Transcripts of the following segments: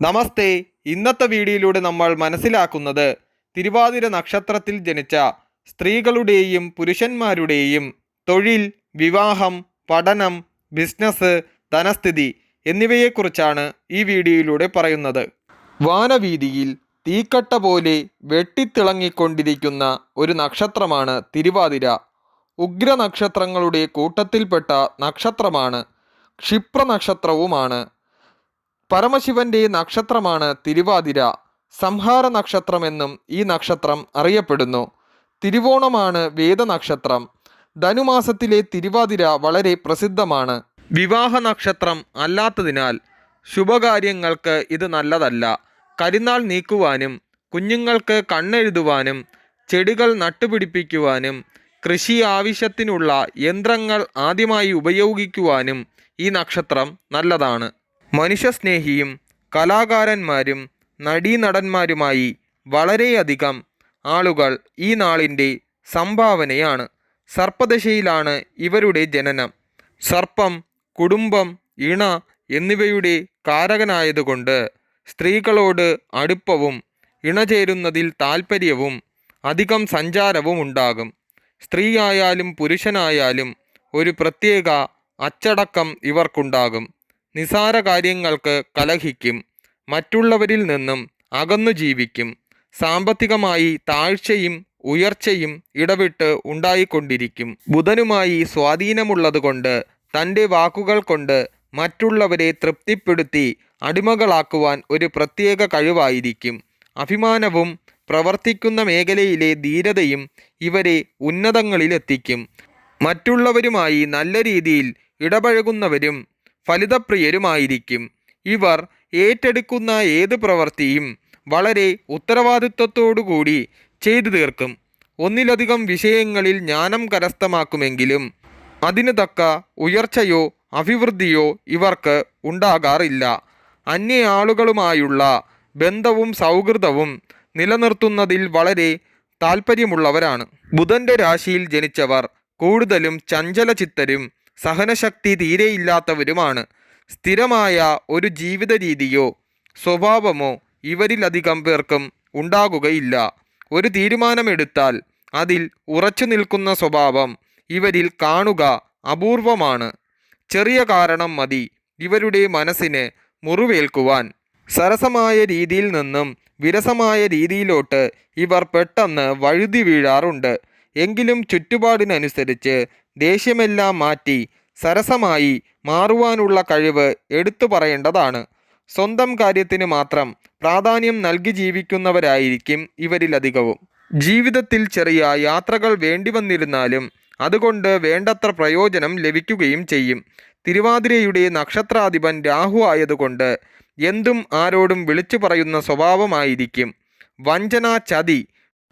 നമസ്തേ. ഇന്നത്തെ വീഡിയോയിലൂടെ നമ്മൾ മനസ്സിലാക്കുന്നത് തിരുവാതിര നക്ഷത്രത്തിൽ ജനിച്ച സ്ത്രീകളുടെയും പുരുഷന്മാരുടെയും തൊഴിൽ, വിവാഹം, പഠനം, ബിസിനസ്, ധനസ്ഥിതി എന്നിവയെക്കുറിച്ചാണ് ഈ വീഡിയോയിലൂടെ പറയുന്നത്. വാനവീതിയിൽ തീക്കട്ട പോലെ വെട്ടിത്തിളങ്ങിക്കൊണ്ടിരിക്കുന്ന ഒരു നക്ഷത്രമാണ് തിരുവാതിര. ഉഗ്ര നക്ഷത്രങ്ങളുടെ കൂട്ടത്തിൽപ്പെട്ട നക്ഷത്രമാണ്. ക്ഷിപ്ര നക്ഷത്രവുമാണ്. പരമശിവന്റെ നക്ഷത്രമാണ് തിരുവാതിര. സംഹാര നക്ഷത്രമെന്നും ഈ നക്ഷത്രം അറിയപ്പെടുന്നു. തിരുവോണമാണ് വേദനക്ഷത്രം. ധനുമാസത്തിലെ തിരുവാതിര വളരെ പ്രസിദ്ധമാണ്. വിവാഹ നക്ഷത്രം അല്ലാത്തതിനാൽ ശുഭകാര്യങ്ങൾക്ക് ഇത് നല്ലതല്ല. കരിനാൾ നീക്കുവാനും കുഞ്ഞുങ്ങൾക്ക് കണ്ണെഴുതുവാനും ചെടികൾ നട്ടുപിടിപ്പിക്കുവാനും കൃഷി ആവശ്യത്തിനുള്ള യന്ത്രങ്ങൾ ആദ്യമായി ഉപയോഗിക്കുവാനും ഈ നക്ഷത്രം നല്ലതാണ്. മനുഷ്യസ്നേഹിയും കലാകാരന്മാരും നടീനടന്മാരുമായി വളരെയധികം ആളുകൾ ഈ നാളിൻ്റെ സംഭാവനയാണ്. സർപ്പദശയിലാണ് ഇവരുടെ ജനനം. സർപ്പം കുടുംബം, ഇണ എന്നിവയുടെ കാരകനായതുകൊണ്ട് സ്ത്രീകളോട് അടുപ്പവും ഇണചേരുന്നതിൽ താൽപ്പര്യവും അധികം സഞ്ചാരവും ഉണ്ടാകും. സ്ത്രീയായാലും പുരുഷനായാലും ഒരു പ്രത്യേക അച്ചടക്കം ഇവർക്കുണ്ടാകും. നിസാര കാര്യങ്ങൾക്ക് കലഹിക്കും. മറ്റുള്ളവരിൽ നിന്നും അകന്നു ജീവിക്കും. സാമ്പത്തികമായി താഴ്ചയും ഉയർച്ചയും ഇടവിട്ട് ഉണ്ടായിക്കൊണ്ടിരിക്കും. ബുധനുമായി സ്വാധീനമുള്ളതുകൊണ്ട് തൻ്റെ വാക്കുകൾ കൊണ്ട് മറ്റുള്ളവരെ തൃപ്തിപ്പെടുത്തി അടിമകളാക്കുവാൻ ഒരു പ്രത്യേക കഴിവായിരിക്കും. അഭിമാനവും പ്രവർത്തിക്കുന്ന മേഖലയിലെ ധീരതയും ഇവരെ ഉന്നതങ്ങളിലെത്തിക്കും. മറ്റുള്ളവരുമായി നല്ല രീതിയിൽ ഇടപഴകുന്നവരും ഫലിതപ്രിയരുമായിരിക്കും. ഇവർ ഏറ്റെടുക്കുന്ന ഏത് പ്രവൃത്തിയും വളരെ ഉത്തരവാദിത്വത്തോടുകൂടി ചെയ്തു തീർക്കും. ഒന്നിലധികം വിഷയങ്ങളിൽ ജ്ഞാനം കരസ്ഥമാക്കുമെങ്കിലും അതിന് തക്ക ഉയർച്ചയോ അഭിവൃദ്ധിയോ ഇവർക്ക് ഉണ്ടാകാറില്ല. അന്യ ആളുകളുമായുള്ള ബന്ധവും സൗഹൃദവും നിലനിർത്തുന്നതിൽ വളരെ താൽപ്പര്യമുള്ളവരാണ്. ബുധൻ്റെ രാശിയിൽ ജനിച്ചവർ കൂടുതലും ചഞ്ചലചിത്തരും സഹനശക്തി തീരെയില്ലാത്തവരുമാണ്. സ്ഥിരമായ ഒരു ജീവിത രീതിയോ സ്വഭാവമോ ഇവരിലധികം പേർക്കും ഉണ്ടാകുകയില്ല. ഒരു തീരുമാനമെടുത്താൽ അതിൽ ഉറച്ചു നിൽക്കുന്ന സ്വഭാവം ഇവരിൽ കാണുക അപൂർവമാണ്. ചെറിയ കാരണം മതി ഇവരുടെ മനസ്സിന് മുറിവേൽക്കുവാൻ. സരസമായ രീതിയിൽ നിന്നും വിരസമായ രീതിയിലോട്ട് ഇവർ പെട്ടെന്ന് വഴുതി വീഴാറുണ്ട്. എങ്കിലും ചുറ്റുപാടിനനുസരിച്ച് ദേഷ്യമെല്ലാം മാറ്റി സരസമായി മാറുവാനുള്ള കഴിവ് എടുത്തു പറയേണ്ടതാണ്. സ്വന്തം കാര്യത്തിന് മാത്രം പ്രാധാന്യം നൽകി ജീവിക്കുന്നവരായിരിക്കും ഇവരിലധികവും. ജീവിതത്തിൽ ചെറിയ യാത്രകൾ വേണ്ടി വന്നിരുന്നാലും അതുകൊണ്ട് വേണ്ടത്ര പ്രയോജനം ലഭിക്കുകയും ചെയ്യും. തിരുവാതിരയുടെ നക്ഷത്രാധിപൻ രാഹു ആയതുകൊണ്ട് എന്തും ആരോടും വിളിച്ചു പറയുന്ന സ്വഭാവമായിരിക്കും. വഞ്ചന, ചതി,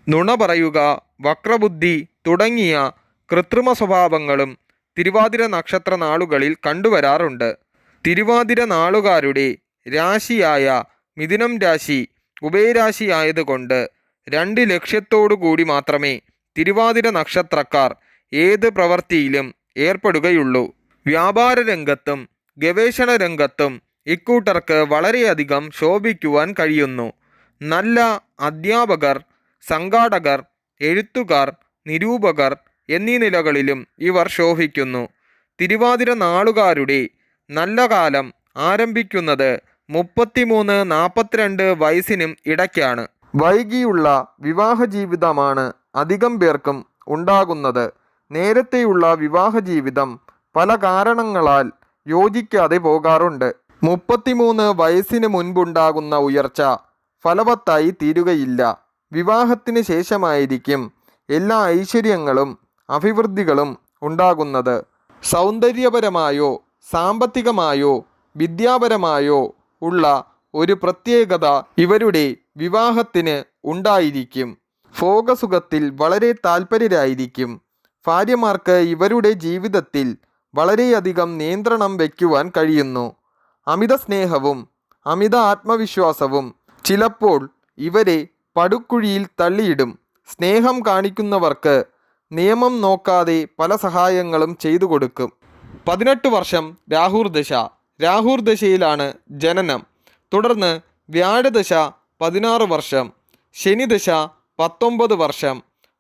നുണ പറയുക, വക്രബുദ്ധി തുടങ്ങിയ കൃത്രിമ സ്വഭാവങ്ങളും തിരുവാതിര നക്ഷത്ര നാളുകളിൽ കണ്ടുവരാറുണ്ട്. തിരുവാതിര നാളുകാരുടെ രാശിയായ മിഥുനം രാശി ഉഭയരാശി ആയതുകൊണ്ട് 2 ലക്ഷ്യത്തോടു കൂടി മാത്രമേ തിരുവാതിര നക്ഷത്രക്കാർ ഏത് പ്രവൃത്തിയിലും ഏർപ്പെടുകയുള്ളൂ. വ്യാപാര രംഗത്തും ഗവേഷണ രംഗത്തും ഇക്കൂട്ടർക്ക് വളരെയധികം ശോഭിക്കുവാൻ കഴിയുന്നു. നല്ല അധ്യാപകർ, സംഘാടകർ, എഴുത്തുകാർ, നിരൂപകർ എന്നീ നിലകളിലും ഇവർ ശോഭിക്കുന്നു. തിരുവാതിര നാളുകാരുടെ നല്ല കാലം ആരംഭിക്കുന്നത് 33-42 വയസ്സിനും ഇടയ്ക്കാണ്. വൈകിയുള്ള വിവാഹ ജീവിതമാണ് അധികം പേർക്കും ഉണ്ടാകുന്നത്. നേരത്തെയുള്ള വിവാഹ ജീവിതം പല കാരണങ്ങളാൽ യോജിക്കാതെ പോകാറുണ്ട്. 33 വയസ്സിന് മുൻപുണ്ടാകുന്ന ഉയർച്ച ഫലവത്തായി തീരുകയില്ല. വിവാഹത്തിന് ശേഷമായിരിക്കും എല്ലാ ഐശ്വര്യങ്ങളും അഭിവൃദ്ധികളും ഉണ്ടാകുന്നത്. സൗന്ദര്യപരമായോ സാമ്പത്തികമായോ വിദ്യാപരമായോ ഉള്ള ഒരു പ്രത്യേകത ഇവരുടെ വിവാഹത്തിന് ഉണ്ടായിരിക്കും. ഭോഗസുഖത്തിൽ വളരെ താൽപര്യരായിരിക്കും. ഭാര്യമാർക്ക് ഇവരുടെ ജീവിതത്തിൽ വളരെയധികം നിയന്ത്രണം വയ്ക്കുവാൻ കഴിയുന്നു. അമിത സ്നേഹവും അമിത ആത്മവിശ്വാസവും ചിലപ്പോൾ ഇവരെ പടുക്കുഴിയിൽ തള്ളിയിടും. സ്നേഹം കാണിക്കുന്നവർക്ക് നിയമം നോക്കാതെ പല സഹായങ്ങളും ചെയ്തു കൊടുക്കും. 18 വർഷം രാഹുർ ദശ. രാഹുർ ദശയിലാണ് ജനനം. തുടർന്ന് വ്യാഴദശ 16 വർഷം, ശനിദശ 19 വർഷം,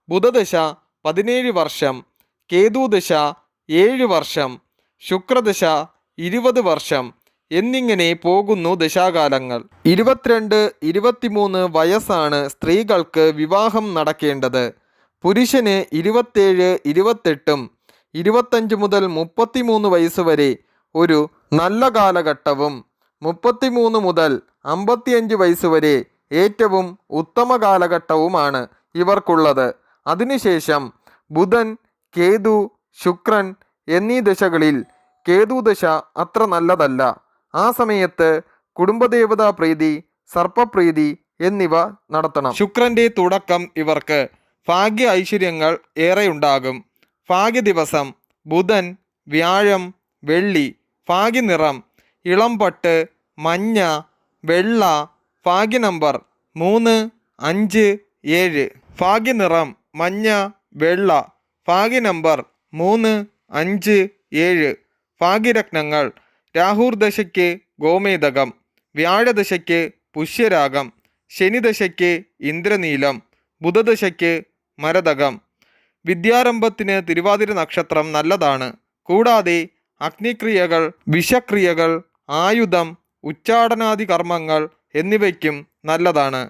ബുധദശ 17 വർഷം, കേതുദശ 7 വർഷം, ശുക്രദശ 20 വർഷം എന്നിങ്ങനെ പോകുന്നു ദശാകാലങ്ങൾ. 22, 23 വയസ്സാണ് സ്ത്രീകൾക്ക് വിവാഹം നടക്കേണ്ടത്. പുരുഷന് 27, 28, 25 മുതൽ 33 വയസ്സ് വരെ ഒരു നല്ല കാലഘട്ടവും 33 മുതൽ 55 വയസ്സ് വരെ ഏറ്റവും ഉത്തമ കാലഘട്ടവുമാണ് ഇവർക്കുള്ളത്. അതിനുശേഷം ബുധൻ, കേതു, ശുക്രൻ എന്നീ ദശകളിൽ കേതുദശ അത്ര നല്ലതല്ല. ആ സമയത്ത് കുടുംബദേവതാ പ്രീതി, സർപ്പപ്രീതി എന്നിവ നടത്തണം. ശുക്രന്റെ തുടക്കം ഇവർക്ക് ഭാഗ്യ ഐശ്വര്യങ്ങൾ ഏറെയുണ്ടാകും. ഭാഗ്യ ദിവസം ബുധൻ, വ്യാഴം, വെള്ളി. ഭാഗ്യനിറം ഇളംപട്ട്, മഞ്ഞ, വെള്ള. ഭാഗ്യ നമ്പർ 3, 5, 7. ഭാഗ്യനിറം മഞ്ഞ, വെള്ള. ഭാഗ്യ നമ്പർ 3, 5, 7. ഭാഗ്യരത്നങ്ങൾ രാഹുർ ദശയ്ക്ക് ഗോമേതകം, വ്യാഴദശയ്ക്ക് പുഷ്യരാഗം, ശനിദശയ്ക്ക് ഇന്ദ്രനീലം, ബുധദശയ്ക്ക് മരതകം. വിദ്യാരംഭത്തിന് തിരുവാതിര നക്ഷത്രം നല്ലതാണ്. കൂടാതെ അഗ്നിക്രിയകൾ, വിഷക്രിയകൾ, ആയുധം, ഉച്ചാടനാദി കർമ്മങ്ങൾ എന്നിവയ്ക്കും നല്ലതാണ്.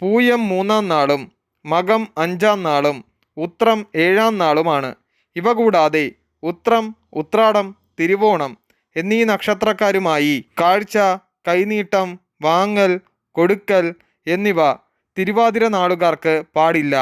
പൂയം 3-ാം നാളും മകം 5-ാം നാളും ഉത്രം 7-ാം നാളുമാണ്. ഇവ കൂടാതെ ഉത്രം, ഉത്രാടം, തിരുവോണം എന്നീ നക്ഷത്രക്കാരുമായി കാഴ്ച, കൈനീട്ടം, വാങ്ങൽ, കൊടുക്കൽ എന്നിവ തിരുവാതിര നാളുകാർക്ക് പാടില്ല.